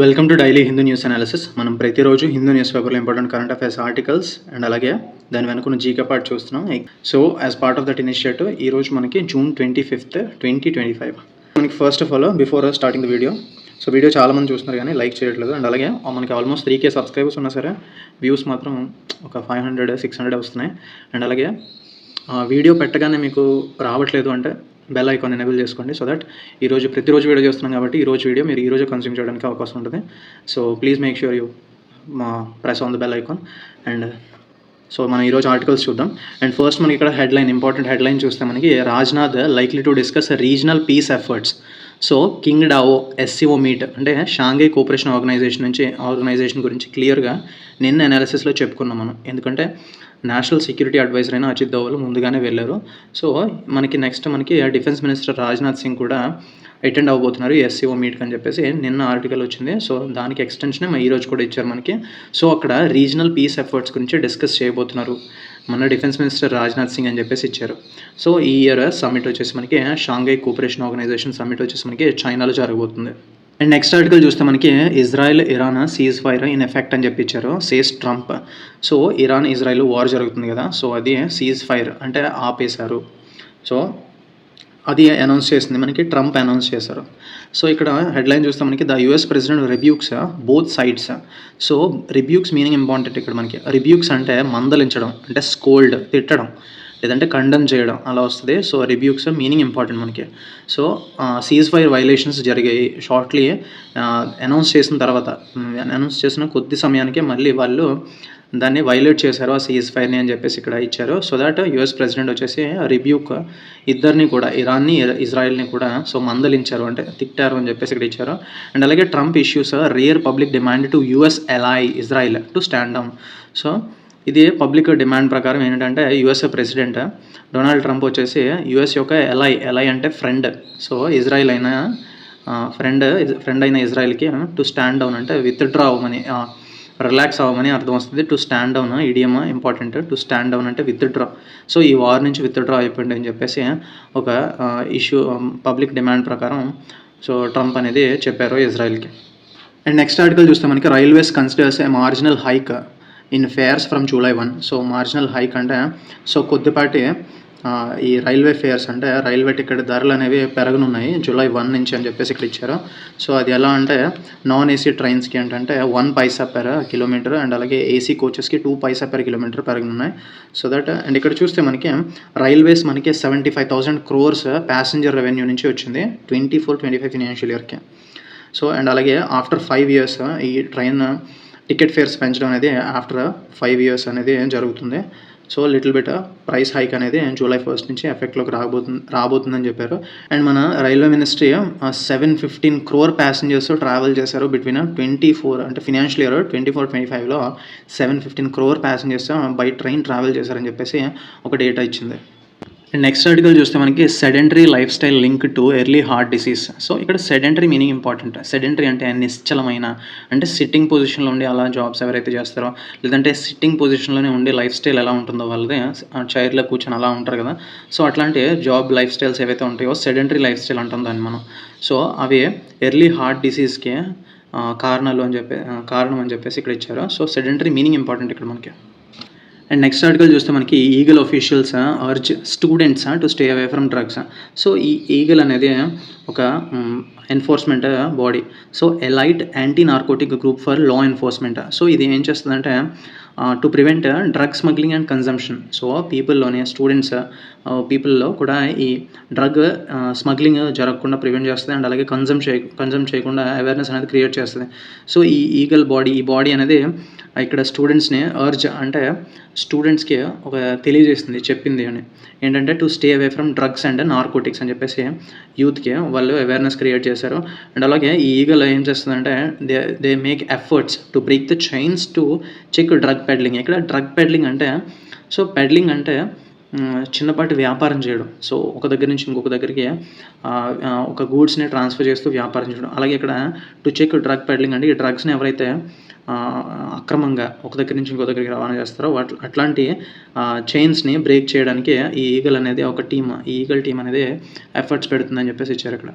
Welcome to daily Hindu news analysis. మనం ప్రతిరోజు Hindu news పేపర్లో important current affairs articles and అలాగే దాని వెనుకున్న జీకే పార్ట్ చూస్తున్నాం. So as part of that initiative ఈరోజు మనకి June 25th 2025 మనకి first of all before starting the video, so video చాలామంది చూస్తున్నారు కానీ లైక్ చేయట్లేదు. అండ్ అలాగే మనకి ఆల్మోస్ట్ 3K సబ్స్క్రైబర్స్ ఉన్నా సరే వ్యూస్ మాత్రం ఒక 500-600 వస్తున్నాయి. అండ్ అలాగే వీడియో పెట్టగానే మీకు రావట్లేదు అంటే బెల్ ఐకాన్ ఎనేబుల్ చేసుకోండి. సో దట్ ప్రతిరోజు వీడియో చేస్తున్నాం కాబట్టి ఈరోజు వీడియో మీరు ఈరోజు కన్స్యూమ్ చేయడానికి అవకాశం ఉంటుంది. So please make sure you press on the bell icon. And so మనం ఈరోజు ఆర్టికల్స్ చూద్దాం. అండ్ ఫస్ట్ మనకి ఇక్కడ ఇంపార్టెంట్ హెడ్లైన్ చూస్తే మనకి Rajnath likely to discuss regional peace efforts. So Qingdao SCO meet అంటే షాంఘై కోఆపరేషన్ ఆర్గనైజేషన్ గురించి క్లియర్గా నిన్న అనాలిసిస్లో చెప్పుకున్నాం మనం. ఎందుకంటే నేషనల్ సెక్యూరిటీ అడ్వైజర్ అయిన అజిత్ దోవల్ ముందుగానే వెళ్ళారు. సో మనకి next defence minister Rajnath Singh కూడా అటెండ్ అవ్వబోతున్నారు SCO మీట్కి అని చెప్పేసి నిన్న ఆర్టికల్ వచ్చింది. సో దానికి ఎక్స్టెన్షన్ ఈరోజు కూడా ఇచ్చారు మనకి. సో అక్కడ రీజనల్ పీస్ ఎఫర్ట్స్ గురించి డిస్కస్ చేయబోతున్నారు మన డిఫెన్స్ మినిస్టర్ రాజ్నాథ్ సింగ్ అని చెప్పేసి ఇచ్చారు. సో ఈ ఇయర్ సమ్మిట్ వచ్చేసి మనకి షాంఘై కోఆపరేషన్ ఆర్గనైజేషన్ సమ్మిట్ వచ్చేసి మనకి చైనాలో జరగబోతుంది. అండ్ నెక్స్ట్ ఆర్టికల్ చూస్తే మనకి Israel Iran cease fire in effect అని చెప్పి ఇచ్చారు, says Trump. So Israel war జరుగుతుంది కదా, సో అది సీజ్ ఫైర్ అంటే ఆపేశారు. సో అది అనౌన్స్ చేసింది మనకి ట్రంప్ అనౌన్స్ చేశారు. సో ఇక్కడ హెడ్లైన్ చూస్తే మనకి the US president rebukes both sides. So rebukes meaning important ఇక్కడ మనకి. రిబ్యూక్స్ అంటే మందలించడం, అంటే స్కోల్డ్ తిట్టడం, లేదంటే కండెమ్ చేయడం అలా వస్తుంది. సో రిబ్యూక్స్ మీనింగ్ ఇంపార్టెంట్ మనకి. సో సీజ్ ఫైర్ వైలేషన్స్ జరిగాయి షార్ట్లీ అనౌన్స్ చేసిన కొద్ది సమయానికే మళ్ళీ వాళ్ళు దాన్ని వైలేట్ చేశారు ఆ సీజ్ ఫైర్ని అని చెప్పేసి ఇక్కడ ఇచ్చారు. సో దట్ US ప్రెసిడెంట్ వచ్చేసి రిబ్యూక్ ఇద్దరిని కూడా, ఇరాన్ని ఇజ్రాయెల్ని కూడా సో మందలించారు, అంటే తిట్టారు అని చెప్పేసి ఇక్కడ ఇచ్చారు. అండ్ అలాగే Trump issues rear public demand to US ally Israel to stand down. So ఇది పబ్లిక్ డిమాండ్ ప్రకారం ఏంటంటే USA ప్రెసిడెంట్ డొనాల్డ్ ట్రంప్ వచ్చేసి US యొక్క ఎలై అంటే ఫ్రెండ్. సో ఇజ్రాయెల్ అయిన ఫ్రెండ్ అయిన ఇజ్రాయెల్కి టు స్టాండ్ డౌన్ అంటే విత్డ్రా అవ్వమని, రిలాక్స్ అవ్వమని అర్థం వస్తుంది. To stand down idiom important. To stand down అంటే విత్డ్రా. సో ఈ వార్ నుంచి విత్డ్రా అయిపోయింది అని చెప్పేసి ఒక ఇష్యూ పబ్లిక్ డిమాండ్ ప్రకారం సో ట్రంప్ అనేది చెప్పారు ఇజ్రాయెల్కి. అండ్ నెక్స్ట్ ఆర్టికల్ చూస్తే మనకి railways considers A marginal hike in fares from July 1. So marginal hike అంటే సో కొద్దిపాటి ఈ రైల్వే ఫేర్స్ అంటే రైల్వే టికెట్ ధరలు అనేవి పెరగనున్నాయి July 1 నుంచి అని చెప్పేసి ఇక్కడ ఇచ్చారు. సో అది ఎలా అంటే నాన్ AC ట్రైన్స్కి ఏంటంటే 1 పైసా పెర్ కిలోమీటర్, అండ్ అలాగే AC కోచెస్కి 2 పైసా పెర్ కిలోమీటర్ పెరగనున్నాయి. సో దట్ అండ్ ఇక్కడ చూస్తే మనకి రైల్వేస్ మనకి 75,000 crores ప్యాసింజర్ రెవెన్యూ నుంచి వచ్చింది 24-25 ఫినాన్షియల్ ఇయర్కి. సో అండ్ అలాగే ఆఫ్టర్ 5 years ఈ ట్రైన్ టికెట్ ఫేర్స్ పెంచడం అనేది ఆఫ్టర్ 5 years అనేది జరుగుతుంది. So little bit price hike అనేది July 1 నుంచి ఎఫెక్ట్లోకి రాబోతుందని చెప్పారు. అండ్ మన railway ministry 715 crore passengers travel చేశారు బిట్వీన్ 24 అంటే ఫినాన్షియల్ ఇయర్ 24-25లో 715 crore passengers by train travel చేశారని చెప్పేసి ఒక డేటా ఇచ్చింది. నెక్స్ట్ ఆర్టికల్ చూస్తే మనకి sedentary life style link to early heart disease. So ఇక్కడ సెడెంటరీ మీనింగ్ ఇంపార్టెంట్. సెడెంటరీ అంటే నిశ్చలమైన, అంటే సిట్టింగ్ పొజిషన్లో ఉండి అలా జాబ్స్ ఎవరైతే చేస్తారో, లేదంటే సిట్టింగ్ పొజిషన్లోనే ఉండి లైఫ్ స్టైల్ ఎలా ఉంటుందో వాళ్ళది, చైర్లో కూర్చొని అలా ఉంటారు కదా. సో అట్లాంటి జాబ్ లైఫ్ స్టైల్స్ ఏవైతే ఉంటాయో సెడెంటరీ లైఫ్ స్టైల్ అంటాం దాన్ని మనం. సో అవి ఎర్లీ హార్ట్ డిసీజ్కి కారణం అని చెప్పేసి ఇక్కడ ఇచ్చారు. సో సెడెంటరీ మీనింగ్ ఇంపార్టెంట్ ఇక్కడ మనకి. అండ్ నెక్స్ట్ ఆర్టికల్ చూస్తే మనకి Eagle officials urge students to stay away from drugs. So ఈ ఈగల్ అనేది ఒక enforcement body. So elite anti narcotic group for law enforcement. So ఇది ఏం చేస్తుందంటే to prevent drug smuggling and consumption. So పీపుల్లో కూడా ఈ డ్రగ్ స్మగ్లింగ్ జరగకుండా ప్రివెంట్ చేస్తుంది, అండ్ అలాగే కన్జంప్ చేయకుండా అవేర్నెస్ అనేది క్రియేట్ చేస్తుంది. సో ఈ ఈగల్ ఈ బాడీ అనేది ఇక్కడ స్టూడెంట్స్ని అర్జ్ అంటే స్టూడెంట్స్కి ఒక తెలియజేస్తుంది, చెప్పింది అని ఏంటంటే to stay away from drugs and narcotics అని చెప్పేసి యూత్కి వాళ్ళు అవేర్నెస్ క్రియేట్ చేశారు. అండ్ అలాగే ఈ ఈగల్ ఏం చేస్తుందంటే they make efforts to break the chains to check drug peddling. ఇక్కడ డ్రగ్ పెడ్లింగ్ అంటే సో పెడ్లింగ్ అంటే చిన్నపాటి వ్యాపారం చేయడం. సో ఒక దగ్గర నుంచి ఇంకొక దగ్గరికి ఒక గూడ్స్ని ట్రాన్స్ఫర్ చేస్తూ వ్యాపారం చేయడం. అలాగే ఇక్కడ టు చెక్ డ్రగ్ పెడ్లింగ్ అంటే ఈ డ్రగ్స్ని ఎవరైతే అక్రమంగా ఒక దగ్గర నుంచి ఇంకో దగ్గరికి రవాణా చేస్తారో అట్లాంటి చైన్స్ని బ్రేక్ చేయడానికి ఈ ఈగల్ అనేది ఒక టీమ్, ఈ ఈగల్ టీమ్ అనేది ఎఫర్ట్స్ పెడుతుందని చెప్పేసి ఇచ్చారు ఇక్కడ.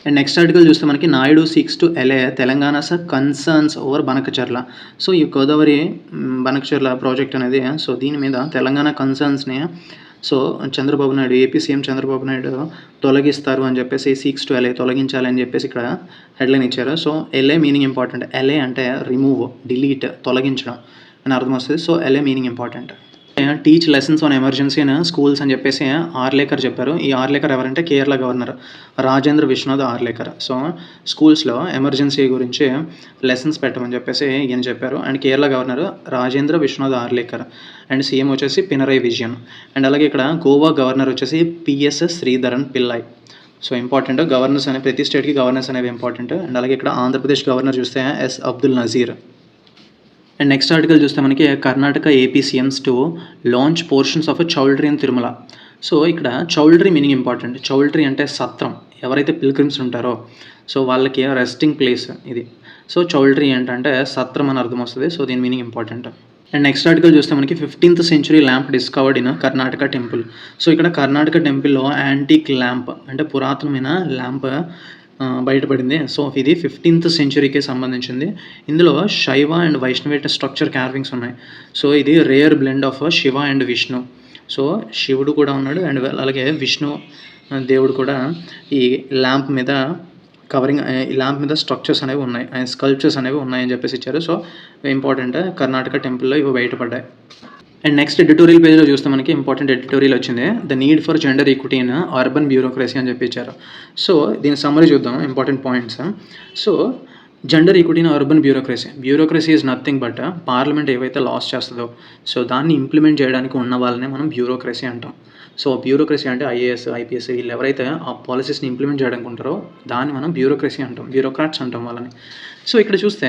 అండ్ నెక్స్ట్ ఆర్టికల్ చూస్తే మనకి Naidu seeks to allay Telangana's concerns over Banakacherla. So ఈ గోదావరి బనకచర్ల ప్రాజెక్ట్ అనేది, సో దీని మీద తెలంగాణ కన్సర్న్స్ని so Chandrababu Naidu, AP CM Chandrababu Naidu తొలగిస్తారు అని చెప్పేసి సీక్స్ టు ఎలే, తొలగించాలి అని చెప్పేసి ఇక్కడ హెడ్లైన్ ఇచ్చారు. సో ఎల్ఏ మీనింగ్ ఇంపార్టెంట్. ఎల్ఏ అంటే రిమూవ్, డిలీట్, తొలగించడం అని అర్థం వస్తుంది. సో ఎల్ఏ meaning important. Teach lessons on emergency in schools అని చెప్పేసి ఆర్లేకర్ చెప్పారు. ఈ ఆర్లేకర్ ఎవరంటే కేరళ గవర్నర్ రాజేంద్ర విశ్వనాథ్ ఆర్లేకర్. సో స్కూల్స్లో ఎమర్జెన్సీ గురించి లెసన్స్ పెట్టమని చెప్పేసి ఈయన చెప్పారు. And Kerala governor Rajendra Vishwanath Arlekar. And CM వచ్చేసి పినరయ్ విజయన్. అండ్ అలాగే ఇక్కడ గోవా గవర్నర్ వచ్చేసి P S Sreedharan Pillai. So important, governors అనే ప్రతి స్టేట్కి గవర్నర్స్ అనేవి ఇంపార్టెంట్. అండ్ అలాగే ఇక్కడ ఆంధ్రప్రదేశ్ గవర్నర్ చూస్తే S Abdul Nazeer. And next article చూస్తే మనకి Karnataka AP CMs to launch portions of choultry in Tirumala. So ఇక్కడ చౌల్ట్రీ మీనింగ్ ఇంపార్టెంట్. చౌల్ట్రీ అంటే సత్రం, ఎవరైతే పిల్గ్రిమ్స్ ఉంటారో సో వాళ్ళకి రెస్టింగ్ ప్లేస్ ఇది. సో చౌల్ట్రీ ఏంటంటే సత్రం అని అర్థం వస్తుంది. సో దీని meaning important. And next article చూస్తే మనకి 15th century lamp discovered in Karnataka temple. So ఇక్కడ కర్ణాటక టెంపుల్లో యాంటిక్ ల్యాంప్ అంటే పురాతనమైన ల్యాంప్ బయటపడింది. సో ఇది 15th centuryకి సంబంధించింది. ఇందులో శైవ అండ్ వైష్ణవ స్ట్రక్చర్ కార్వింగ్స్ ఉన్నాయి. సో ఇది rare blend of Shiva and Vishnu. So శివుడు కూడా ఉన్నాడు అండ్ అలాగే విష్ణు దేవుడు కూడా ఈ ల్యాంప్ మీద కవరింగ్, ఈ ల్యాంప్ మీద స్ట్రక్చర్స్ అనేవి ఉన్నాయి, స్కల్ప్చర్స్ అనేవి ఉన్నాయని చెప్పేసి ఇచ్చారు. సో ఇంపార్టెంట్, కర్ణాటక టెంపుల్లో ఇవి బయటపడ్డాయి. అండ్ నెక్స్ట్ ఎడిటోరియల్ పేజ్లో చూస్తే మనకి ఇంపార్టెంట్ ఎడిటోరియల్ వచ్చింది. The need for gender equity in urban bureaucracy అని చెప్పి ఇచ్చారు. సో దీని సమ్మరీ చూద్దాం, important points. So gender equity in urban bureaucracy is nothing but parliament ఏవైతే లాస్ చేస్తుందో సో దాన్ని ఇంప్లిమెంట్ చేయడానికి ఉన్న వాళ్ళనే మనం బ్యూరోక్రసీ అంటాం. సో బ్యూరోక్రసీ అంటే ఐఏఎస్, ఐపీఎస్ వీళ్ళు ఎవరైతే ఆ పాలసీస్ని ఇంప్లిమెంట్ చేయడానికి ఉంటారో దాన్ని మనం బ్యూరోక్రసీ అంటాం, బ్యూరోక్రాట్స్ అంటాం వాళ్ళని. సో ఇక్కడ చూస్తే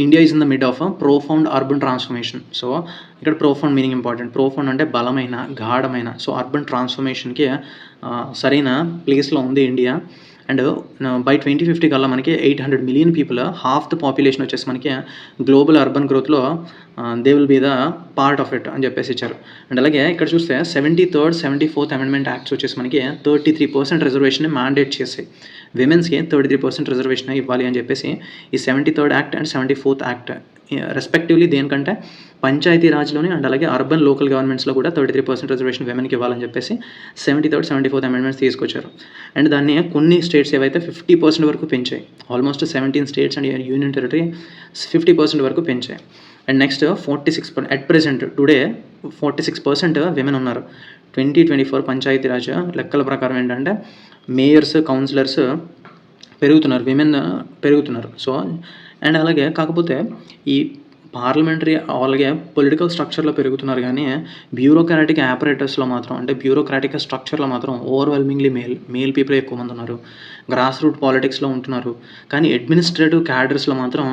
India is in the mid of profound urban transformation. So ఇక్కడ ప్రోఫౌండ్ మీనింగ్ ఇంపార్టెంట్. ప్రోఫౌండ్ అంటే బలమైన, గాఢమైన. సో అర్బన్ ట్రాన్స్ఫర్మేషన్కి సరైన ప్లేస్లో ఉంది ఇండియా. అండ్ బై 2050 కల్లా మనకి 800 million people, half the population వచ్చేసి మనకి గ్లోబల్ అర్బన్ గ్రోత్లో they will be the part of it అని చెప్పేసి ఇచ్చారు. అండ్ అలాగే ఇక్కడ చూస్తే 73rd, 74th అమెండ్మెంట్ యాక్ట్స్ వచ్చేసి మనకి 33% రిజర్వేషన్ మ్యాండేట్ చేసాయి. విమెన్స్కి 33% రిజర్వేషన్ ఇవ్వాలి అని చెప్పేసి ఈ 73rd act and 74th act respectively దేనికంటే పంచాయతీ రాజ్లోని అండ్ అలాగే అర్బన్ లోకల్ గవర్నమెంట్స్లో కూడా 33% రిజర్వేషన్ విమెన్కి ఇవ్వాలని చెప్పేసి 73rd, 74th అమెండ్మెంట్స్ తీసుకొచ్చారు. అండ్ దాన్ని కొన్ని స్టేట్స్ ఏవైతే 50% వరకు పెంచాయి. Almost 17 states and union territory 50% వరకు పెంచాయి. And next 46% at present today 46% women ఉన్నారు. 2024 పంచాయతీరాజ్ లెక్కల ప్రకారం ఏంటంటే మేయర్స్, కౌన్సిలర్స్ పెరుగుతున్నారు, విమెన్ పెరుగుతున్నారు. సో అండ్ అలాగే కాకపోతే ఈ పార్లమెంటరీ అలాగే పొలిటికల్ స్ట్రక్చర్లో పెరుగుతున్నారు కానీ బ్యూరోక్రాటిక్ ఆపరేటర్స్లో మాత్రం అంటే బ్యూరోక్రాటిక్ స్ట్రక్చర్లో మాత్రం ఓవర్వెల్మింగ్లీ మేల్ పీపుల్ ఎక్కువ మంది ఉన్నారు. గ్రాస్ రూట్ పాలిటిక్స్లో ఉంటున్నారు కానీ అడ్మినిస్ట్రేటివ్ క్యాడర్స్లో మాత్రం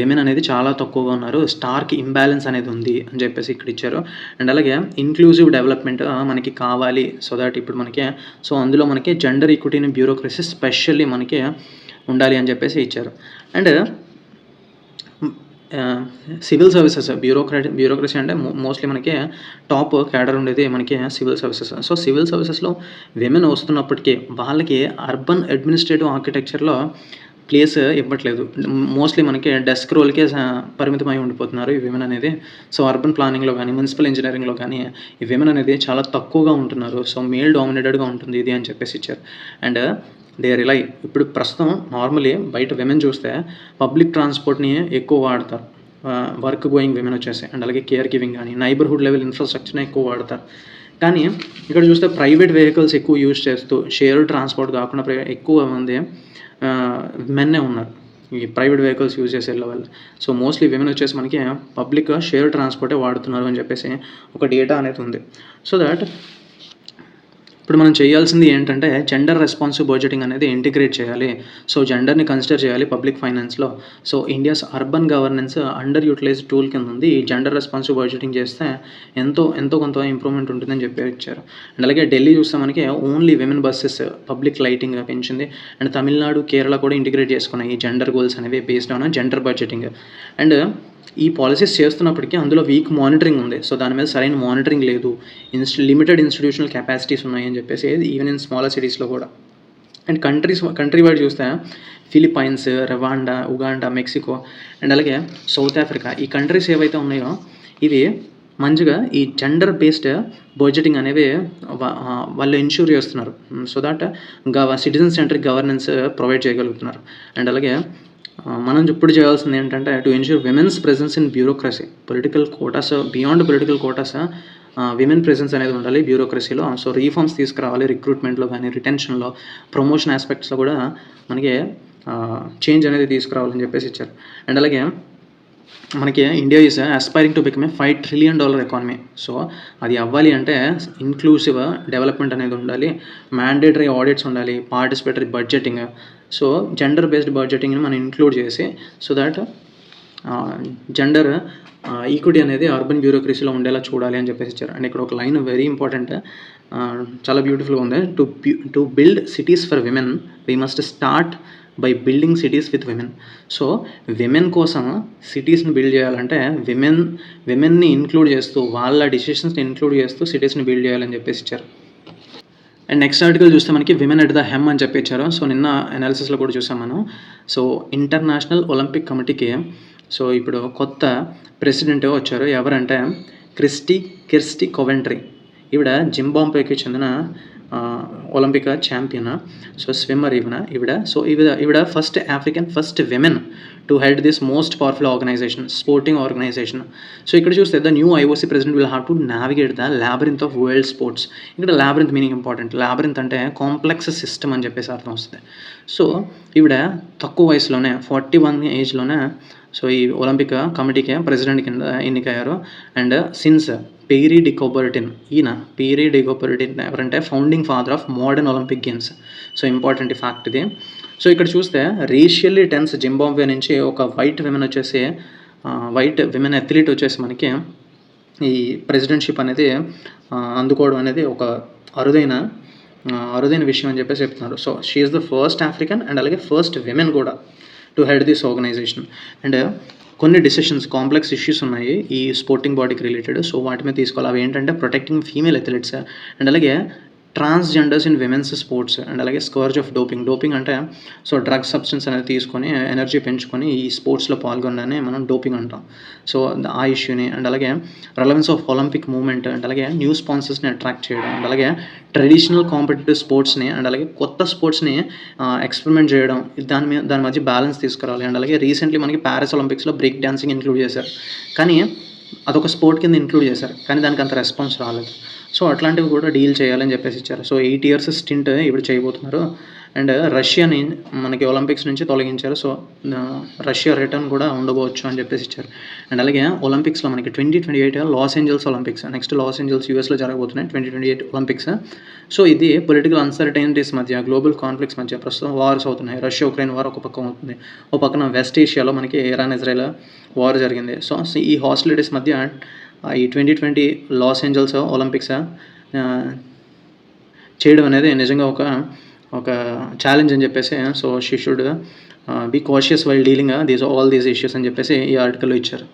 విమెన్ అనేది చాలా తక్కువగా ఉన్నారు. స్టార్క్ ఇంబ్యాలెన్స్ అనేది ఉంది అని చెప్పేసి ఇక్కడ ఇచ్చారు. అండ్ అలాగే ఇన్క్లూజివ్ డెవలప్మెంట్ మనకి కావాలి. సో దట్ ఇప్పుడు మనకి సో అందులో మనకి జెండర్ ఈక్విటీని బ్యూరోక్రసీ స్పెషల్లీ మనకి ఉండాలి అని చెప్పేసి ఇచ్చారు. అండ్ సివిల్ సర్వీసెస్, బ్యూరోక్రసీ అంటే మోస్ట్లీ మనకి టాప్ క్యాడర్ ఉండేది మనకి సివిల్ సర్వీసెస్. సో సివిల్ సర్వీసెస్లో విమెన్ వస్తున్నప్పటికీ వాళ్ళకి అర్బన్ అడ్మినిస్ట్రేటివ్ ఆర్కిటెక్చర్లో ప్లేస్ ఇవ్వట్లేదు. మోస్ట్లీ మనకి డెస్క్ రోల్కే పరిమితమై ఉండిపోతున్నారు ఈ విమెన్ అనేది. సో అర్బన్ ప్లానింగ్లో కానీ మున్సిపల్ ఇంజనీరింగ్లో కానీ ఈ విమెన్ అనేది చాలా తక్కువగా ఉంటున్నారు. సో మేల్ డామినేటెడ్గా ఉంటుంది ఇది అని చెప్పేసి ఇచ్చారు. అండ్ దే రిలై ఇప్పుడు ప్రస్తుతం నార్మలీ బయట విమెన్ చూస్తే పబ్లిక్ ట్రాన్స్పోర్ట్ని ఎక్కువ వాడతారు, వర్క్ గోయింగ్ విమెన్ వచ్చేసి. అండ్ అలాగే కేర్ గివింగ్ కానీ నైబర్హుడ్ లెవెల్ ఇన్ఫ్రాస్ట్రక్చర్ని ఎక్కువ వాడతారు. కానీ ఇక్కడ చూస్తే ప్రైవేట్ వెహికల్స్ ఎక్కువ యూజ్ చేస్తూ షేర్ ట్రాన్స్పోర్ట్ కాకుండా ఎక్కువ మంది మెన్నే ఉన్నారు ఈ ప్రైవేట్ వెహికల్స్ యూజ్ చేసే వాళ్ళు. సో మోస్ట్లీ విమెన్ వచ్చేసి మనకి పబ్లిక్ షేర్ ట్రాన్స్పోర్టే వాడుతున్నారు అని చెప్పేసి ఒక డేటా అనేది ఉంది. సో దట్ ఇప్పుడు మనం చేయాల్సింది ఏంటంటే జెండర్ రెస్పాన్సివ్ బడ్జెటింగ్ అనేది ఇంటిగ్రేట్ చేయాలి. సో జెండర్ని కన్సిడర్ చేయాలి పబ్లిక్ ఫైనాన్స్లో. So India's urban governance under utilized tool కింద ఉంది. ఈ జెండర్ రెస్పాన్సివ్ బడ్జెటింగ్ చేస్తే ఎంతో కొంత ఇంప్రూవ్మెంట్ ఉంటుందని చెప్పి ఇచ్చారు. అండ్ అలాగే ఢిల్లీ చూస్తే మనకి only women buses public lighting పెంచింది. అండ్ తమిళనాడు, కేరళ కూడా ఇంటిగ్రేట్ చేసుకున్నాయి ఈ జెండర్ గోల్స్ అనేవి based on gender budgeting. And ఈ పాలసీస్ చేస్తున్నప్పటికీ అందులో వీక్ మానిటరింగ్ ఉంది. సో దాని మీద సరైన మానిటరింగ్ లేదు, లిమిటెడ్ ఇన్స్టిట్యూషనల్ కెపాసిటీస్ ఉన్నాయని చెప్పేసి ఈవెన్ ఇన్ స్మాలర్ సిటీస్లో కూడా. అండ్ కంట్రీ వైడ్ చూస్తే Philippines, Rwanda, Uganda, Mexico and అలాగే సౌత్ ఆఫ్రికా ఈ కంట్రీస్ ఏవైతే ఉన్నాయో ఇవి మంచిగా ఈ జెండర్ బేస్డ్ బడ్జెటింగ్ అనేవి వాళ్ళు ఎన్ష్యూర్ చేస్తున్నారు. So that citizen centric governance provide చేయగలుగుతున్నారు. అండ్ అలాగే మనం ఇప్పుడు చేయాల్సింది ఏంటంటే to ensure women's presence in bureaucracy, political Kotas beyond political Kotas women presence అనేది ఉండాలి బ్యూరోక్రసీలో. సో రీఫార్మ్స్ తీసుకురావాలి రిక్రూట్మెంట్లో కానీ, రిటెన్షన్లో, ప్రమోషన్ ఆస్పెక్ట్స్లో కూడా మనకి చేంజ్ అనేది తీసుకురావాలని చెప్పేసి ఇచ్చారు. అండ్ అలాగే మనకి India is aspiring to become a $5 trillion economy. So అది అవ్వాలి అంటే ఇన్క్లూసివ్ డెవలప్మెంట్ అనేది ఉండాలి, మ్యాండేటరీ ఆడిట్స్ ఉండాలి, participatory budgeting. So gender based బడ్జెటింగ్ని మనం ఇంక్లూడ్ చేసి సో దాట్ జెండర్ ఈక్విటీ అనేది అర్బన్ బ్యూరోక్రసీలో ఉండేలా చూడాలి అని చెప్పేసి ఇచ్చారు. అండ్ ఇక్కడ ఒక లైన్ వెరీ ఇంపార్టెంట్, చాలా బ్యూటిఫుల్గా ఉంది. To build cities for women we must start by building cities with women. So women కోసం సిటీస్ని బిల్డ్ చేయాలంటే విమెన్ని ఇంక్లూడ్ చేస్తూ వాళ్ళ డిసిషన్స్ని ఇంక్లూడ్ చేస్తూ సిటీస్ని బిల్డ్ చేయాలని చెప్పేసి ఇచ్చారు. అండ్ నెక్స్ట్ ఆర్టికల్ చూస్తే మనకి విమెన్ ఎట్ ద హెమ్ అని చెప్పి ఇచ్చారు. సో నిన్న అనాలిసిస్లో కూడా చూసాం మనం. సో ఇంటర్నేషనల్ ఒలింపిక్ కమిటీకి సో ఇప్పుడు కొత్త ప్రెసిడెంట్ వచ్చారు. ఎవరంటే కిర్స్టీ కొవెంట్రీ. ఈవిడ జింబాబ్వేకి చెందిన ఒలింపిక్ ఛాంపియన్. సో స్విమ్మర్ ఈవిడ. సో ఈవిడ first African first women to head this most powerful organisation, sporting organisation. So ఇక్కడ చూస్తే the new IOC president will have to navigate the labyrinth of world sports. ఇక్కడ labyrinth meaning important. Labyrinth అంటే complex system అని చెప్పేసి అర్థం వస్తుంది. So ఈవిడ తక్కువ వయసులోనే 41 ఏజ్లోనే సో ఈ ఒలింపిక్ కమిటీకి ప్రెసిడెంట్ కింద ఎన్నికయ్యారు. అండ్ సిన్స్ పీరీ డి కౌబర్టిన్ ఎవరంటే founding father of modern Olympic games. So important fact ఇది. సో ఇక్కడ చూస్తే రేషియల్లీ టెన్స్ జింబాబ్వే నుంచి ఒక వైట్ విమెన్ అథ్లీట్ వచ్చేసి మనకి ఈ ప్రెసిడెంట్షిప్ అనేది అందుకోవడం అనేది ఒక అరుదైన విషయం అని చెప్పేసి చెప్తున్నారు. So she is the first African and అలాగే ఫస్ట్ విమెన్ కూడా to head this organisation. And కొన్ని డిసిషన్స్ కాంప్లెక్స్ ఇష్యూస్ ఉన్నాయి ఈ స్పోర్టింగ్ బాడీకి రిలేటెడ్. సో వాటి మీద తీసుకోవాలి. అవి ఏంటంటే ప్రొటెక్టింగ్ ఫీమేల్ అథ్లెట్స్ అండ్ అలాగే transgenders in women's sports and అలాగే స్కర్జ్ ఆఫ్ డోపింగ్ అంటే సో డ్రగ్ సబ్స్టెన్స్ అనేది తీసుకొని ఎనర్జీ పెంచుకొని ఈ స్పోర్ట్స్లో పాల్గొనడాన్ని మనం డోపింగ్ అంటాం. సో ఆ ఇష్యూని అండ్ అలాగే relevance of Olympic movement and అలాగే న్యూ స్పాన్సర్స్ని అట్రాక్ట్ చేయడం అండ్ అలాగే ట్రెడిషనల్ కాంపిటేటివ్ స్పోర్ట్స్ని అండ్ అలాగే కొత్త స్పోర్ట్స్ని ఎక్స్పెరిమెంట్ చేయడం, దాని మధ్య బ్యాలెన్స్ తీసుకురావాలి. అండ్ అలాగే రీసెంట్లీ మనకి ప్యారిస్ ఒలింపిక్స్లో బ్రేక్ డాన్సింగ్ ఇంక్లూడ్ చేశారు, కానీ అదొక స్పోర్ట్ కింద ఇంక్లూడ్ చేశారు, కానీ దానికి అంత రెస్పాన్స్ రాలేదు. సో అట్లాంటివి కూడా డీల్ చేయాలని చెప్పేసి ఇచ్చారు. సో 8 years స్టింట్ ఇప్పుడు చేయబోతున్నారు. అండ్ రష్యాని మనకి ఒలింపిక్స్ నుంచి తొలగించారు. సో రష్యా రిటర్న్ కూడా ఉండబోవచ్చు అని చెప్పేసి ఇచ్చారు. అండ్ అలాగే ఒలింపిక్స్లో మనకి 2028 Los Angeles Olympics, next Los Angeles యూఎస్లో జరగబోతున్నాయి 2028 ఒలింపిక్స్. సో ఇది పొలిటికల్ అన్సర్టైనిటీస్ మధ్య, గ్లోబల్ కాన్ఫ్లిక్ట్స్ మధ్య ప్రస్తుతం వార్స్ అవుతున్నాయి. రష్యా ఉక్రెయిన్ వార్ ఒక పక్కన అవుతుంది, ఒక పక్కన వెస్ట్ ఏషియాలో మనకి ఇరాన్ ఇజ్రాయెల్ వార్ జరిగింది. సో ఈ హాస్టిలిటీస్ మధ్య ఈ 2020 లాస్ ఏంజల్స్ ఒలింపిక్స్ చేయడం అనేది నిజంగా ఒక ఛాలెంజ్ అని చెప్పేసి so she should be cautious while dealing all these issues అని చెప్పేసి ఈ ఆర్టికల్లో ఇచ్చారు.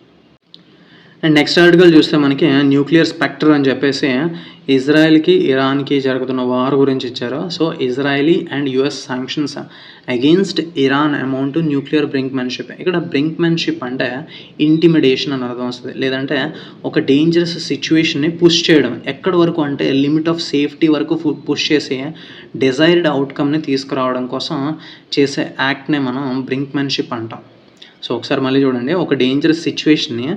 అండ్ నెక్స్ట్ ఆర్టికల్ చూస్తే మనకి న్యూక్లియర్ స్పెక్టర్ అని చెప్పేసి ఇజ్రాయెల్కి ఇరాన్కి జరుగుతున్న వార్ గురించి ఇచ్చారు. So Israeli and US sanctions against Iran amount nuclear brinkmanship. ఇక్కడ బ్రింక్మెన్షిప్ అంటే ఇంటిమిడేషన్ అని అర్థం వస్తుంది, లేదంటే ఒక డేంజరస్ సిచ్యువేషన్ని పుష్ చేయడం. ఎక్కడి వరకు అంటే లిమిట్ ఆఫ్ సేఫ్టీ వరకు పుష్ చేసి డిజైర్డ్ అవుట్కమ్ని తీసుకురావడం కోసం చేసే యాక్ట్నే మనం బ్రింక్మెన్షిప్ అంటాం. సో ఒకసారి మళ్ళీ చూడండి, ఒక డేంజరస్ సిచ్యువేషన్ని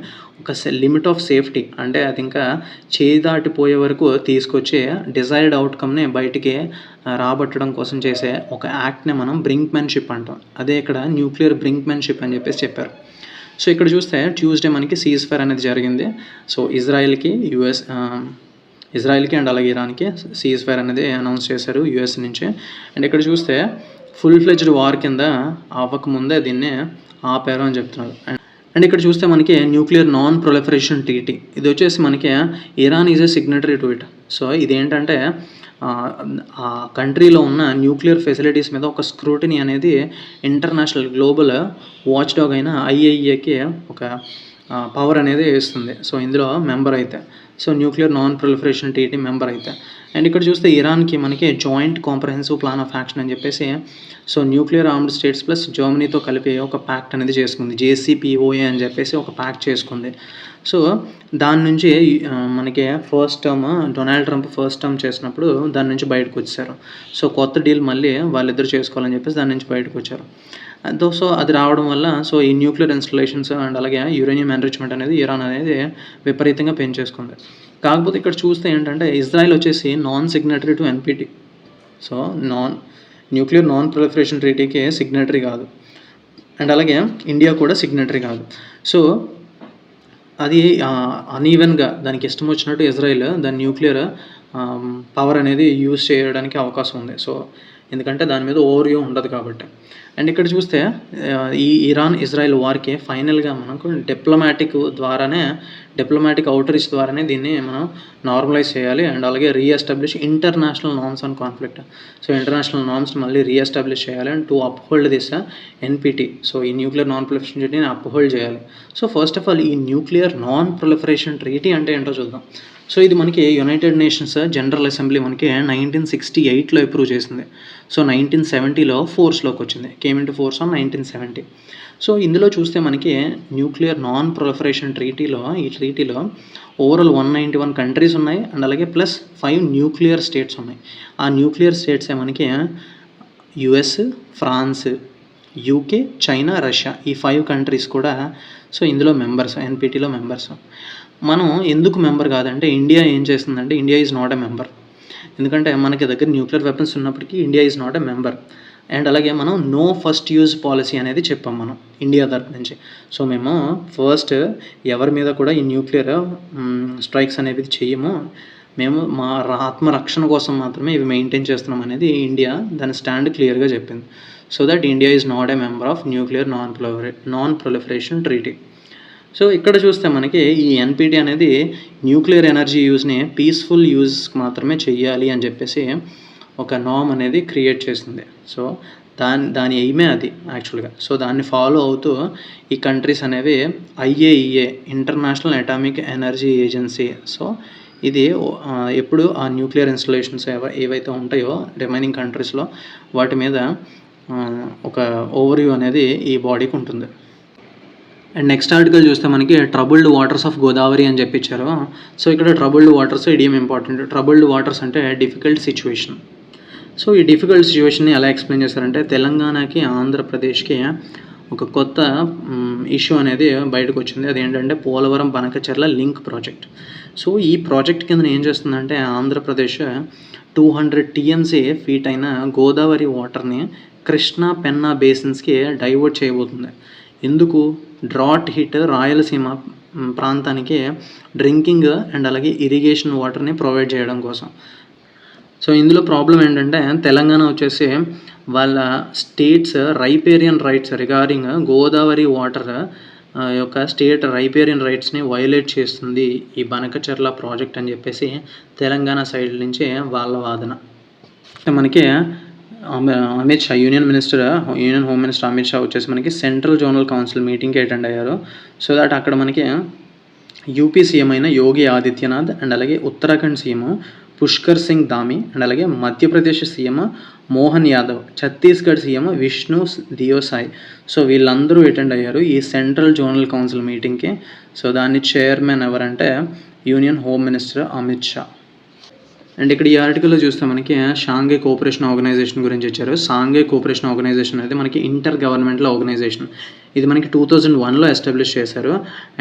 ఒక లిమిట్ ఆఫ్ సేఫ్టీ అంటే అది ఇంకా చేయి దాటిపోయే వరకు తీసుకొచ్చి డిజైర్డ్ అవుట్కమ్ని బయటికి రాబట్టడం కోసం చేసే ఒక యాక్ట్ని మనం బ్రింక్మెన్షిప్ అంటాం. అదే ఇక్కడ న్యూక్లియర్ బ్రింక్మెన్షిప్ అని చెప్పేసి చెప్పారు. సో ఇక్కడ చూస్తే ట్యూస్డే మనకి సీజ్ ఫైర్ అనేది జరిగింది. సో ఇజ్రాయెల్కి అండ్ అలాగే ఇరాన్కి సీజ్ ఫైర్ అనేది అనౌన్స్ చేశారు యూఎస్ నుంచి. అండ్ ఇక్కడ చూస్తే ఫుల్ ఫ్లెడ్జ్డ్ వార్ కింద అవ్వకముందే దీన్ని ఆపారు అని చెప్తున్నారు. అండ్ ఇక్కడ చూస్తే మనకి న్యూక్లియర్ నాన్ ప్రొలిఫరేషన్ ట్రీటీ, ఇది వచ్చేసి మనకి Iran is a signatory to it. So ఇదేంటంటే ఆ కంట్రీలో ఉన్న న్యూక్లియర్ ఫెసిలిటీస్ మీద ఒక స్క్రూటినీ అనేది ఇంటర్నేషనల్ గ్లోబల్ వాచ్ డాగ్ అయిన IAEAకి ఒక పవర్ అనేది ఇస్తుంది. సో ఇందులో మెంబర్ అయితే so nuclear non proliferation treaty member అయితే. అండ్ ఇక్కడ చూస్తే ఇరాన్కి మనకి joint comprehensive plan of action అని చెప్పేసి so nuclear armed states plus జర్మనీతో కలిపి ఒక ప్యాక్ట్ అనేది చేసుకుంది, JCPOA అని చెప్పేసి ఒక ప్యాక్ట్ చేసుకుంది. సో దాని నుంచి మనకి first term Donald Trump first term చేసినప్పుడు దాని నుంచి బయటకు వచ్చారు. సో కొత్త డీల్ మళ్ళీ వాళ్ళిద్దరు చేసుకోవాలని చెప్పేసి దాని నుంచి బయటకు వచ్చారు. సో అది రావడం వల్ల సో ఈ న్యూక్లియర్ ఇన్స్టలేషన్స్ అండ్ అలాగే యురేనియం ఎన్రిచ్మెంట్ అనేది ఇరాన్ అనేది విపరీతంగా పెంచేసుకుంది. కాకపోతే ఇక్కడ చూస్తే ఏంటంటే ఇజ్రాయెల్ వచ్చేసి non signatory to NPT. So nuclear non proliferation ట్రీటీకి సిగ్నటరీ కాదు. అండ్ అలాగే ఇండియా కూడా సిగ్నటరీ కాదు. సో అది అన్ఈవెన్గా దానికి ఇష్టం వచ్చినట్టు ఇజ్రాయెల్ దాని న్యూక్లియర్ పవర్ అనేది యూజ్ చేయడానికి అవకాశం ఉంది. సో ఎందుకంటే దాని మీద ఓవర్వ్యూ ఉండదు కాబట్టి. అండ్ ఇక్కడ చూస్తే ఈ ఇరాన్ ఇజ్రాయెల్ వార్కి ఫైనల్గా మనకు డిప్లొమాటిక్ అవుట్రీచ్ ద్వారానే దీన్ని మనం నార్మలైజ్ చేయాలి. అండ్ అలాగే reestablish international norms on conflict. So international నార్మ్స్ని మళ్ళీ రీఎస్టాబ్లిష్ చేయాలి and to uphold this NPT. So ఈ న్యూక్లియర్ నాన్ ప్రొలిఫరేషన్ ట్రీటీని అప్హోల్డ్ చేయాలి. సో ఫస్ట్ ఆఫ్ ఆల్ ఈ న్యూక్లియర్ నాన్ ప్రొలిఫరేషన్ ట్రీటీ అంటే ఏంటో చూద్దాం. సో ఇది మనకి యునైటెడ్ నేషన్స్ జనరల్ అసెంబ్లీ మనకి 1968లో అప్రూవ్ చేసింది. సో 1970లో ఫోర్స్లోకి వచ్చింది, came in to force on 1970. So ఇందులో చూస్తే మనకి న్యూక్లియర్ నాన్ ప్రొలిఫరేషన్ ట్రీటీలో ఓవరాల్ 191 కంట్రీస్ ఉన్నాయి అండ్ అలాగే ప్లస్ 5 న్యూక్లియర్ స్టేట్స్ ఉన్నాయి. ఆ న్యూక్లియర్ స్టేట్సే మనకి US, France, UK, China, Russia, ఈ 5 కంట్రీస్ కూడా సో ఇందులో మెంబర్స్, NPTలో మెంబర్స్. మనం ఎందుకు మెంబర్ కాదంటే ఇండియా ఏం చేస్తుందంటే India is not a member. ఎందుకంటే మనకి దగ్గర న్యూక్లియర్ వెపన్స్ ఉన్నప్పటికీ India is not a member. And అలాగే మనం నో ఫస్ట్ యూజ్ పాలసీ అనేది చెప్పాం మనం ఇండియా తరపు నుంచి. సో మేము ఫస్ట్ ఎవరి మీద కూడా ఈ న్యూక్లియర్ స్ట్రైక్స్ అనేవి చేయము, మేము మా ఆత్మరక్షణ కోసం మాత్రమే ఇవి మెయింటైన్ చేస్తున్నాం అనేది ఇండియా దాని స్టాండ్ క్లియర్గా చెప్పింది. So that India is not a member of nuclear non proliferation treaty. So ఇక్కడ చూస్తే మనకి ఈ NPT అనేది న్యూక్లియర్ ఎనర్జీ యూజ్ని పీస్ఫుల్ యూజ్కి మాత్రమే చెయ్యాలి అని చెప్పేసి ఒక నామ్ అనేది క్రియేట్ చేసింది. సో దాని ఎయిమే అది యాక్చువల్గా. సో దాన్ని ఫాలో అవుతూ ఈ కంట్రీస్ అనేవి IAEA international atomic energy agency. So ఇది ఎప్పుడు ఆ న్యూక్లియర్ ఇన్స్టలేషన్స్ ఏవైతే ఉంటాయో రిమైనింగ్ కంట్రీస్లో వాటి మీద ఒక ఓవర్వ్యూ అనేది ఈ బాడీకి ఉంటుంది. అండ్ నెక్స్ట్ ఆర్టికల్ చూస్తే మనకి ట్రబుల్డ్ వాటర్స్ ఆఫ్ గోదావరి అని చెప్పించారు. సో ఇక్కడ troubled waters idiom important. Troubled waters అంటే డిఫికల్ట్ సిచ్యువేషన్. సో ఈ డిఫికల్ట్ సిచ్యువేషన్ని ఎలా ఎక్స్ప్లెయిన్ చేస్తారంటే తెలంగాణకి ఆంధ్రప్రదేశ్కి ఒక కొత్త ఇష్యూ అనేది బయటకు వచ్చింది. అదేంటంటే Polavaram Banakacherla link project. So ఈ ప్రాజెక్ట్ కింద ఏం చేస్తుందంటే ఆంధ్రప్రదేశ్ 200 TMC ఫీట్ అయిన గోదావరి వాటర్ని కృష్ణా పెన్నా బేసిన్స్కి డైవర్ట్ చేయబోతుంది. ఎందుకు? డ్రాట్ హిట్ రాయలసీమ ప్రాంతానికి డ్రింకింగ్ అండ్ అలాగే ఇరిగేషన్ వాటర్ని ప్రొవైడ్ చేయడం కోసం. సో ఇందులో ప్రాబ్లం ఏంటంటే తెలంగాణ వచ్చేసి వాళ్ళ states riparian rights regarding Godavari water యొక్క స్టేట్ రైపేరియన్ రైట్స్ని వైలేట్ చేస్తుంది ఈ బనకచెర్ల ప్రాజెక్ట్ అని చెప్పేసి తెలంగాణ సైడ్ నుంచి వాళ్ళ వాదన. మనకి Amit Shah union home minister Amit Shah వచ్చేసి మనకి సెంట్రల్ జోనల్ కౌన్సిల్ మీటింగ్కి అటెండ్ అయ్యారు. సో దట్ అక్కడ మనకి యూపీ సీఎం అయిన యోగి ఆదిత్యనాథ్ అండ్ అలాగే ఉత్తరాఖండ్ సీఎం పుష్కర్ సింగ్ ధామి అండ్ అలాగే Madhya Pradesh CM Mohan Yadav, Chhattisgarh CM Vishnu Deo Sai. So వీళ్ళందరూ అటెండ్ అయ్యారు ఈ సెంట్రల్ జోనల్ కౌన్సిల్ మీటింగ్కి. సో దాన్ని చైర్మన్ ఎవరంటే union home minister Amit Shah. And ఇక్కడ ఈ ఆర్టికల్లో చూస్తే మనకి షాంఘై కోఆపరేషన్ ఆర్గనైజేషన్ గురించి ఇచ్చారు. షాంఘై కోఆపరేషన్ ఆర్గనైజేషన్ అనేది మనకి ఇంటర్ గవర్నమెంటల్ ఆర్గనైజేషన్. ఇది మనకి 2001లో ఎస్టాబ్లిష్ చేశారు.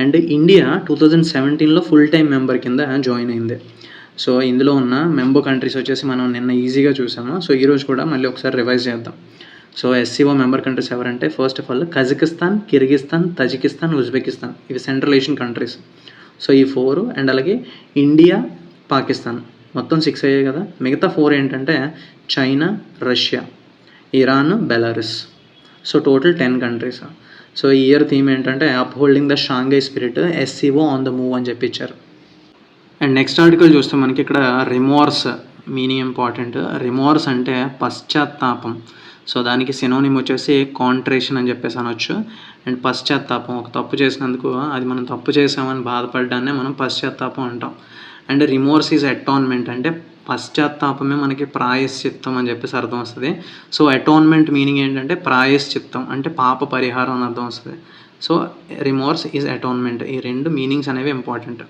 అండ్ ఇండియా 2017లో ఫుల్ టైం మెంబర్ కింద జాయిన్ అయింది. సో ఇందులో ఉన్న మెంబర్ కంట్రీస్ వచ్చేసి మనం నిన్న ఈజీగా చూసాము. సో ఈరోజు కూడా మళ్ళీ ఒకసారి రివైజ్ చేద్దాం. సో SCO మెంబర్ కంట్రీస్ ఎవరంటే first of all Kazakhstan, Kyrgyzstan, Tajikistan, Uzbekistan. ఇవి సెంట్రల్ ఏషియన్ కంట్రీస్. సో ఈ 4 అండ్ అలాగే ఇండియా, పాకిస్తాన్ మొత్తం 6 అయ్యాయి కదా. మిగతా 4 ఏంటంటే China, Russia, Iran, Belarus. So total 10 countries. So ఈ ఇయర్ థీమ్ ఏంటంటే upholding the Shanghai spirit, SCO on the move అని చెప్పించారు. అండ్ నెక్స్ట్ ఆర్టికల్ చూస్తే మనకి ఇక్కడ రిమోర్స్ మీనింగ్ ఇంపార్టెంట్. రిమోర్స్ అంటే పశ్చాత్తాపం. సో దానికి సినోనిమ్ వచ్చేసి కాంట్రేషన్ అని చెప్పేసి అనొచ్చు. అండ్ పశ్చాత్తాపం, ఒక తప్పు చేసినందుకు అది మనం తప్పు చేసామని బాధపడ్డాన్నే మనం పశ్చాత్తాపం అంటాం. అండ్ రిమోర్స్ ఈజ్ అటాన్మెంట్, అంటే పశ్చాత్తాపమే మనకి ప్రాయశ్చిత్తం అని చెప్పేసి అర్థం వస్తుంది. సో అటాన్మెంట్ మీనింగ్ ఏంటంటే ప్రాయశ్చిత్తం, అంటే పాప పరిహారం అని అర్థం వస్తుంది. సో రిమోర్స్ ఈజ్ అటాన్మెంట్, ఈ రెండు మీనింగ్స్ అనేవి ఇంపార్టెంట్.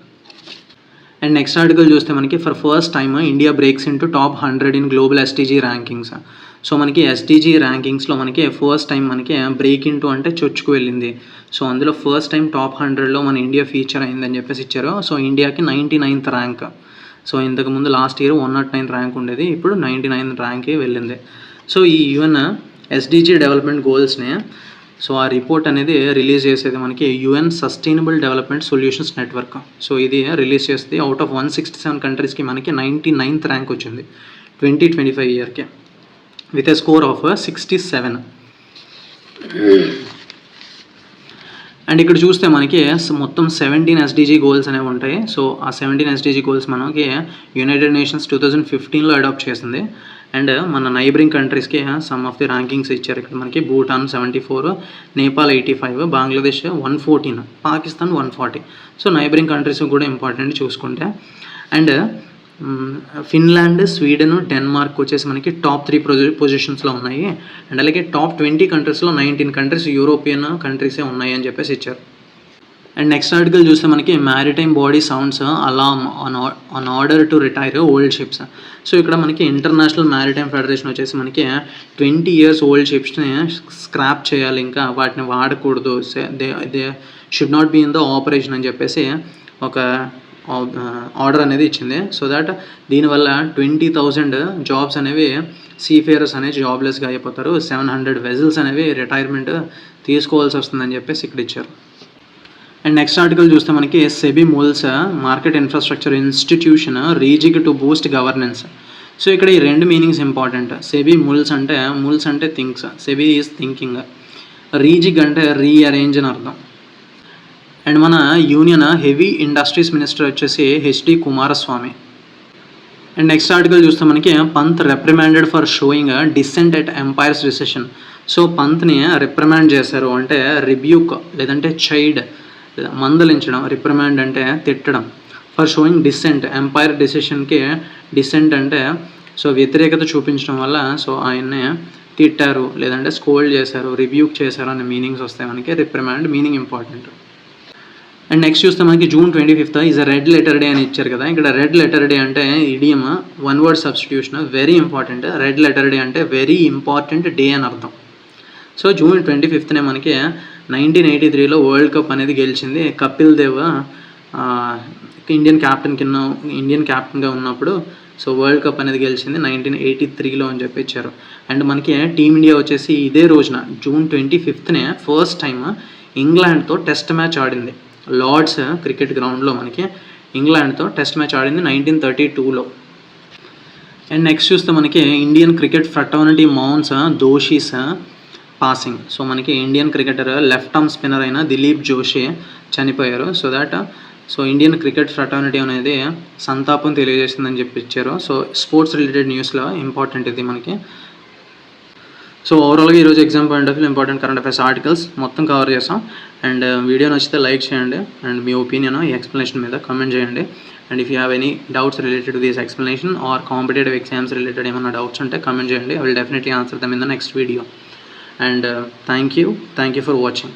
అండ్ నెక్స్ట్ ఆర్టికల్ చూస్తే మనకి for first time India breaks into top 100 in global SDG rankings. So మనకి ఎస్టీజీ ర్యాంకింగ్స్లో మనకి ఫస్ట్ టైం మనకి బ్రేక్ ఇంటూ అంటే చొచ్చుకు వెళ్ళింది. సో అందులో ఫస్ట్ టైం టాప్ 100లో మన ఇండియా ఫీచర్ అయిందని చెప్పేసి ఇచ్చారు. సో ఇండియాకి 99th ర్యాంక్. సో ఇంతకుముందు లాస్ట్ ఇయర్ 109 ర్యాంక్ ఉండేది, ఇప్పుడు 99 ర్యాంక్కి వెళ్ళింది. సో ఈ యుఎన్ ఎస్డీజీ డెవలప్మెంట్ గోల్స్ని, సో ఆ రిపోర్ట్ అనేది రిలీజ్ చేసేది మనకి UN sustainable development solutions network. So ఇది రిలీజ్ చేస్తే అవుట్ ఆఫ్ 167 కంట్రీస్కి మనకి 99th ర్యాంక్ వచ్చింది 2025 ఇయర్కి with a score of 67. And ఇక్కడ చూస్తే మనకి మొత్తం 17 ఎస్డీజీ గోల్స్ అనేవి ఉంటాయి. సో ఆ 17 ఎస్డీజీ గోల్స్ మనకి యునైటెడ్ నేషన్స్ 2015లో అడాప్ట్ చేసింది. అండ్ మన నైబరింగ్ కంట్రీస్కి సమ్ ఆఫ్ ది ర్యాంకింగ్స్ ఇచ్చారు. ఇక్కడ మనకి Bhutan 74, Nepal 85, Bangladesh 114, Pakistan 140. So neighbouring countries కూడా ఇంపార్టెంట్ చూసుకుంటే. అండ్ ఫిన్లాండ్, స్వీడన్, డెన్మార్క్ వచ్చేసి మనకి టాప్ 3 పొజిషన్స్లో ఉన్నాయి. అండ్ అలాగే టాప్ 20 కంట్రీస్లో 19 కంట్రీస్ యూరోపియన్ కంట్రీసే ఉన్నాయి అని చెప్పేసి ఇచ్చారు. అండ్ నెక్స్ట్ ఆర్టికల్ చూస్తే మనకి maritime body sounds Alam on order to retire old ships. So ఇక్కడ మనకి ఇంటర్నేషనల్ మ్యారిటైమ్ ఫెడరేషన్ వచ్చేసి మనకి 20 years ఓల్డ్ షిప్స్ని స్క్రాప్ చేయాలి, ఇంకా వాటిని వాడకూడదు, they should not be in the operation అని చెప్పేసి ఒక ఆర్డర్ అనేది ఇచ్చింది. సో దట్ దీనివల్ల 20,000 జాబ్స్ అనేవి సీఫేరర్స్ అనేవి జాబ్లెస్గా అయిపోతారు, 700 వెజల్స్ అనేవి రిటైర్మెంట్ తీసుకోవాల్సి వస్తుందని చెప్పేసి ఇక్కడ ఇచ్చారు. అండ్ నెక్స్ట్ ఆర్టికల్ చూస్తే మనకి SEBI mulls market infrastructure institution rejig to boost governance. So ఇక్కడ ఈ రెండు మీనింగ్స్ ఇంపార్టెంట్. సెబీ మూల్స్ అంటే thinks, SEBI is thinking, rejig అంటే రీఅరేంజ్ అని అర్థం. అండ్ మన యూనియన్ హెవీ ఇండస్ట్రీస్ మినిస్టర్ వచ్చేసి HD Kumaraswamy. And next article చూస్తే మనకి Pant reprimanded for showing dissent at umpire's decision. So పంత్ని రిప్రిమాండ్ చేశారు, అంటే రిబ్యూక్ లేదంటే చైడ్, మందలించడం. రిప్రిమాండ్ అంటే తిట్టడం. For showing dissent, umpire డిసిషన్కి decent అంటే సో వ్యతిరేకత చూపించడం వల్ల సో ఆయన్ని తిట్టారు లేదంటే స్కోల్డ్ చేశారు, రిబ్యూక్ చేశారు అనే మీనింగ్స్ వస్తాయి మనకి. రిప్రిమాండ్ మీనింగ్ ఇంపార్టెంట్. అండ్ నెక్స్ట్ చూస్తే మనకి June 25th is a red letter day అని ఇచ్చారు కదా. ఇక్కడ రెడ్ లెటర్ డే అంటే idiom, one word substitution, very important. Red letter day అంటే వెరీ ఇంపార్టెంట్ డే అని అర్థం. సో June 25th మనకి 1983లో వరల్డ్ కప్ అనేది గెలిచింది కపిల్ దేవ్ ఇండియన్ క్యాప్టెన్గా ఉన్నప్పుడు. సో వరల్డ్ కప్ అనేది గెలిచింది 1983లో అని చెప్పి ఇచ్చారు. అండ్ మనకి టీమిండియా వచ్చేసి ఇదే రోజున June 25th ఫస్ట్ టైం ఇంగ్లాండ్తో టెస్ట్ మ్యాచ్ ఆడింది. లార్డ్స్ క్రికెట్ గ్రౌండ్లో మనకి ఇంగ్లాండ్తో టెస్ట్ మ్యాచ్ ఆడింది 1932లో. అండ్ నెక్స్ట్ చూస్తే మనకి Indian cricket fraternity mourns Doshi's passing. So మనకి Indian cricketer left arm spinner అయిన దిలీప్ జోషి చనిపోయారు. సో ఇండియన్ క్రికెట్ ఫ్రటర్నిటీ అనేది సంతాపం తెలియజేసిందని చెప్పి ఇచ్చారు. సో స్పోర్ట్స్ రిలేటెడ్ న్యూస్లో ఇంపార్టెంట్ ఇది మనకి. సో ఓవరాల్గా ఈరోజు exam point of view important current affairs articles మొత్తం కవర్ చేస్తాం. అండ్ వీడియో నచ్చితే లైక్ చేయండి అండ్ మీ ఒపీనియన్ ఈ ఎక్స్ప్లెనేషన్ మీద కామెంట్ చేయండి. And if you have any doubts related to this explanation are competitive exams related ఏమైనా doubts ఉంటే comment చేయండి. I will definitely answer them in the next video. And thank you for watching.